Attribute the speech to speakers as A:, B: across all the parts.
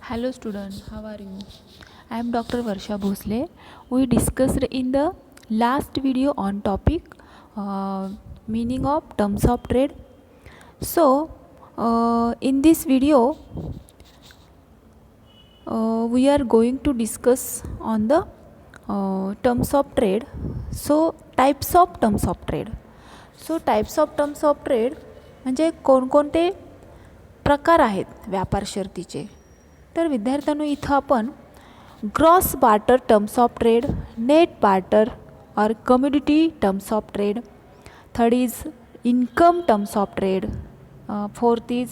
A: Hello student, how are you? I am Dr. Varsha Bhosle. We discussed in the last video on topic meaning of terms of trade. So in this video we are going to discuss on the terms of trade. So types of terms of trade. So types of terms of trade म्हणजे कोणकोणते प्रकार आहेत व्यापार शर्तीचे. तर विद्यार्थ्यांनो इथं आपण gross barter terms of trade, net barter और commodity terms of trade, third is income terms of trade, fourth is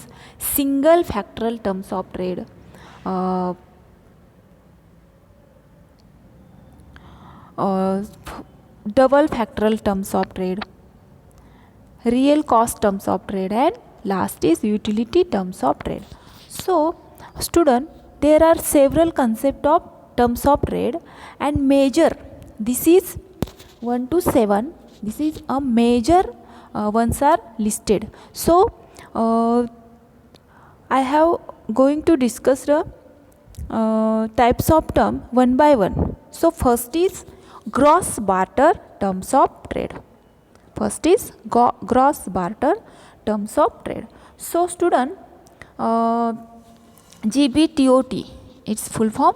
A: single factoral terms of trade, double factoral terms of trade, real cost terms of trade, and last is utility terms of trade. So student, there are several concept of terms of trade and major, this is 1 to 7, this is a major ones are listed. So I have going to discuss the types of term one by one. So first is gross barter terms of trade. First is gross barter terms of trade. So student, GBTOT, its full form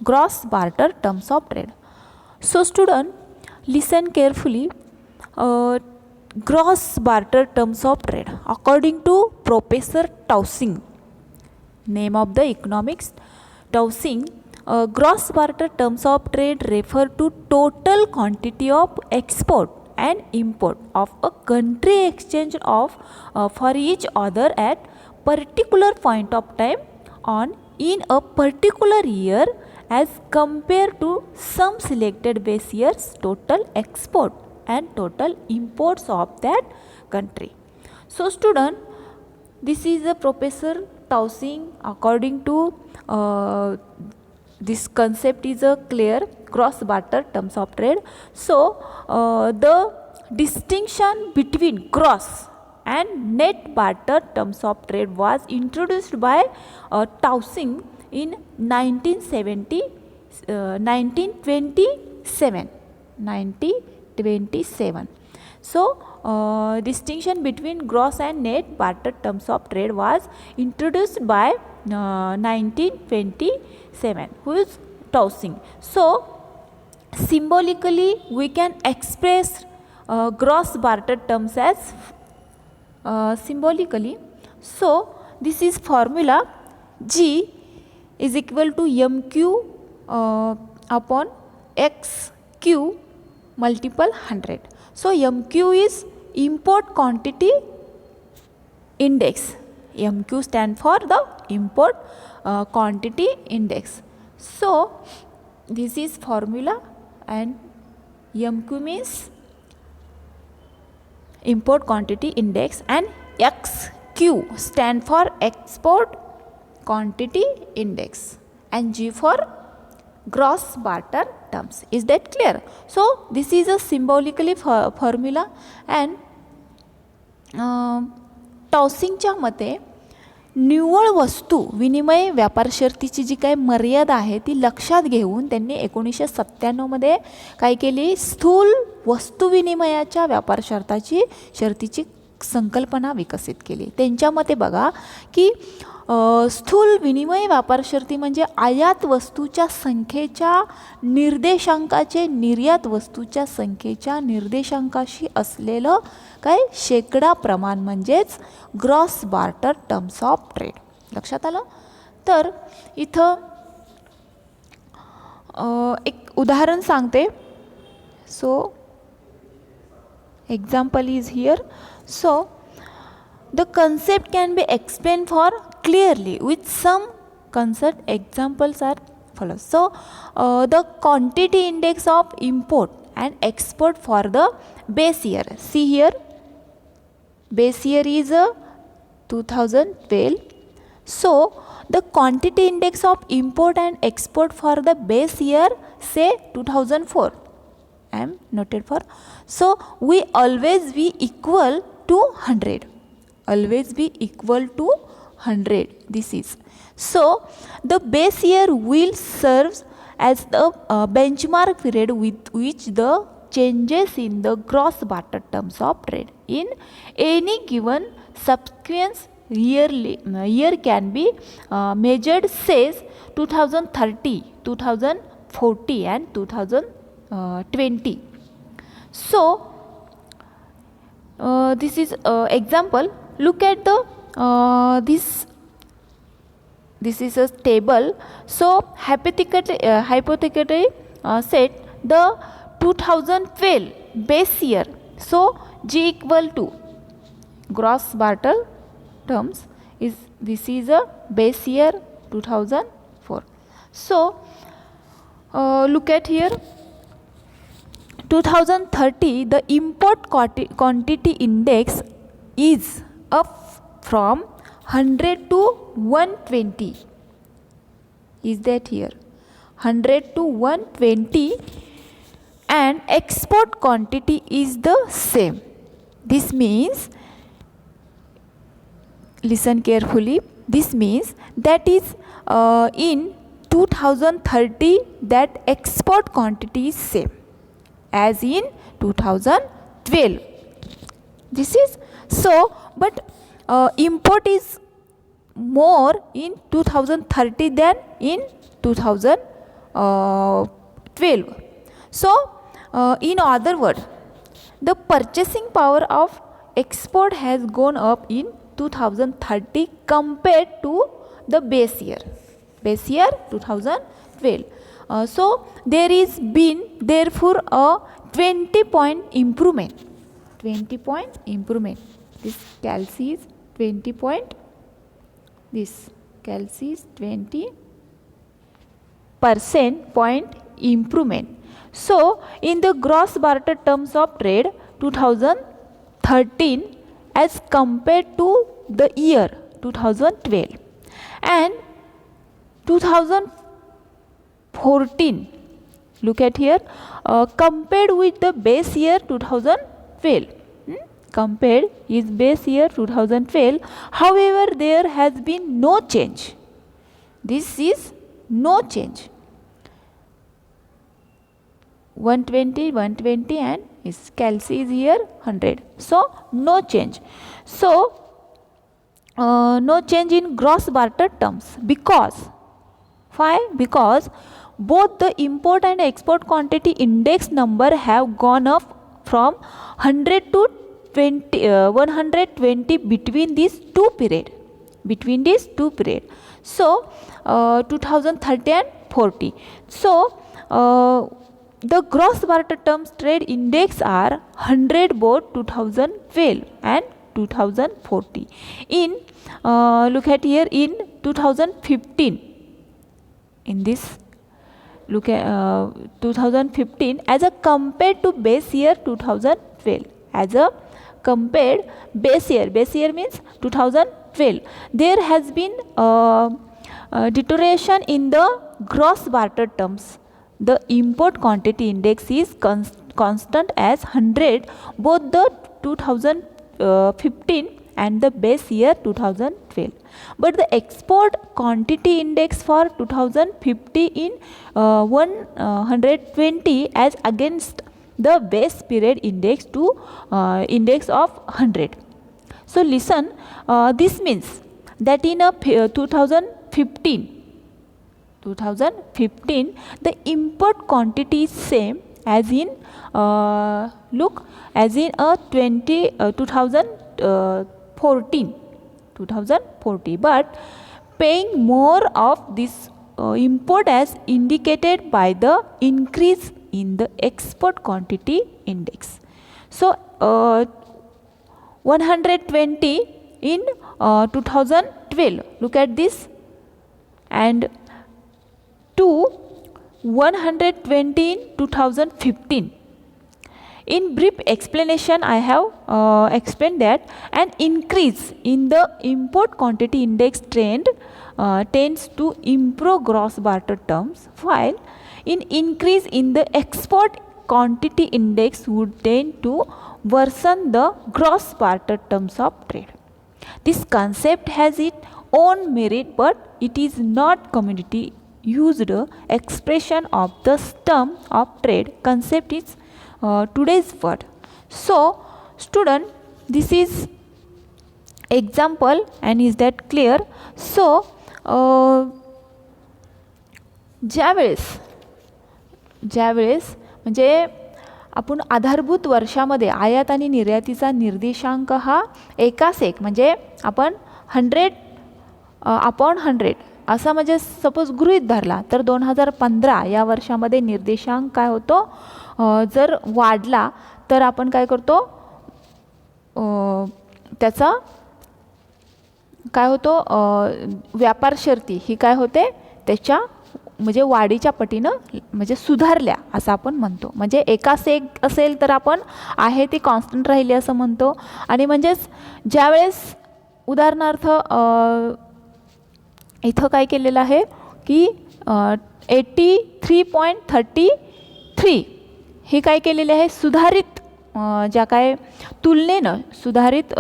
A: gross barter terms of trade. So student, listen carefully. Gross barter terms of trade according to Professor Towsing, name of the economics Towsing, gross barter terms of trade refer to total quantity of export and import of a country exchange of for each other at particular point of time on in a particular year as compared to some selected base year's total export and total imports of that country. So student, this is a Professor Towsing. According to this concept is a clear cross barter terms of trade. So the distinction between gross and net barter terms of trade was introduced by Towsing in 1927. So distinction between gross and net barter terms of trade was introduced by 1927, who is Towsing. So symbolically we can express gross barter terms as symbolically. So this is formula: G is equal to MQ upon XQ multiple 100. So MQ is import quantity index. MQ stand for the import quantity index. So this is formula, and MQ means import quantity index, and XQ stand for export quantity index, and G for gross barter terms. Is that clear? So this is a symbolically formula, and टॉसिंगच्या मते निव्वळ वस्तू विनिमय व्यापार शर्तीची जी काही मर्यादा आहे ती लक्षात घेऊन त्यांनी 1997 मध्ये काय केली, स्थूल वस्तू विनिमयाच्या व्यापार शर्तीची संकल्पना विकसित केली. त्यांच्या मते बघा की स्थूल विनिमय व्यापार शर्ती म्हणजे आयात वस्तूच्या संख्येच्या निर्देशांकाचे निर्यात वस्तूच्या संख्येच्या निर्देशांकाशी असलेलं काय शेकडा प्रमाण म्हणजेच gross barter terms of trade. लक्षात आलं? तर इथं एक उदाहरण सांगते. So example is here. So the concept can be explained for clearly with some concept examples are follows. So the quantity index of import and export for the base year, see here base year is 2012. So the quantity index of import and export for the base year say 2004, I am noted for. So we always be equal to 100, always be equal to 100. This is. So the base year will serve as the benchmark period with which the changes in the gross barter terms of trade in any given subsequent year can be measured, says 2030, 2040 and 2020. So this is example. Look at the this is a table. So hypothetically set the 2012 base year. So G equal to gross barter terms is, this is a base year 2004. So look at here, 2030 the import quantity index is up from 100 to 120. Is that here? 100 to 120, and export quantity is the same. This means, listen carefully, this means that is in 2030 that export quantity is same as in 2012. This is so, but import is more in 2030 than in 2012. So in other words, the purchasing power of export has gone up in 2030 compared to the base year 2012. So there is been therefore a 20-point improvement. 20-point improvement. This calci is 20 point. This calci is 20% point improvement. So in the gross barter terms of trade 2013 as compared to the year 2012 and 2014, look at here, compared with the base year 2012. Compared is base year 2012. However, there has been no change. This is no change. 120 and is calci is here 100. So no change. So no change in gross barter terms. Because why? Because both the import and export quantity index number have gone up from 100 to 120 between these two period. So 2030 and 40. So the gross barter terms trade index are 100 both 2012 and 2040. In look at here, in 2015, in this look at 2015 as a compared to base year 2012, as a compared base year means 2012, there has been deterioration in the gross barter terms. The import quantity index is constant as 100 both the 2015 and the base year 2012. But the export quantity index for 2050 in 120 as against the base period index to index of 100. So listen, this means that in a 2015 the import quantity is same as in look as in a 2040, but paying more of this import as indicated by the increase in the export quantity index. So 120 in 2012, look at this, and to 120 in 2015. In brief explanation, I have explained that an increase in the import quantity index trend tends to improve gross barter terms, while in increase in the export quantity index would tend to worsen the gross barter terms of trade. This concept has its own merit, but it is not community used expression of the term of trade concept is today's word. So student, this is example, and is that clear? So ज्यावेळेस म्हणजे आपण आधारभूत वर्षामध्ये आयात आणि निर्यातीचा निर्देशांक हा एकास एक म्हणजे आपण 100/100 असा म्हणजे सपोज गृहीत धरला, तर 2015 या वर्षामध्ये निर्देशांक काय होतो, जर वाढला तर आपण काय करतो, त्याचा काय होतो, व्यापार शर्ती ही काय होते त्याच्या म्हणजे वाढीच्या पटीनं म्हणजे सुधारल्या असं आपण म्हणतो. म्हणजे एकास एक असेल तर आपण आहे ती कॉन्स्टंट राहिली असं म्हणतो. आणि म्हणजेच ज्यावेळेस उदाहरणार्थ इथं काय केलेलं आहे की 83.33 हे काय केलेले आहे, सुधारित ज्या काय तुलनेनं सुधारित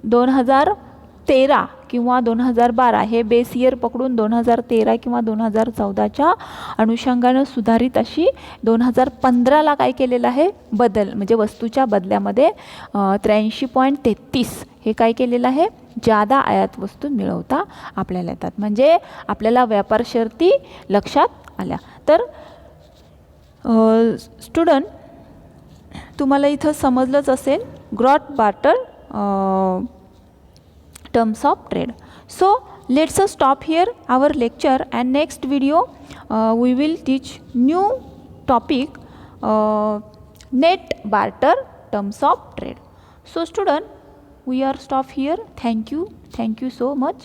A: 2013 किंवा 2012 हे बेस इयर पकडून 2013 किंवा 2014च्या अनुषंगानं सुधारित अशी 2015ला काय केलेलं आहे, बदल म्हणजे वस्तूच्या बदल्यामध्ये 83.33 हे काय केलेलं आहे, जादा आयात वस्तू मिळवता आपल्याला येतात. म्हणजे आपल्याला व्यापार शर्ती लक्षात आल्या. तर स्टुडंट, तुम्हाला इथं समजलंच असेल gross barter terms of trade. So let's stop here our lecture, and next video we will teach new topic, net barter terms of trade. So student, we are stop here. Thank you so much.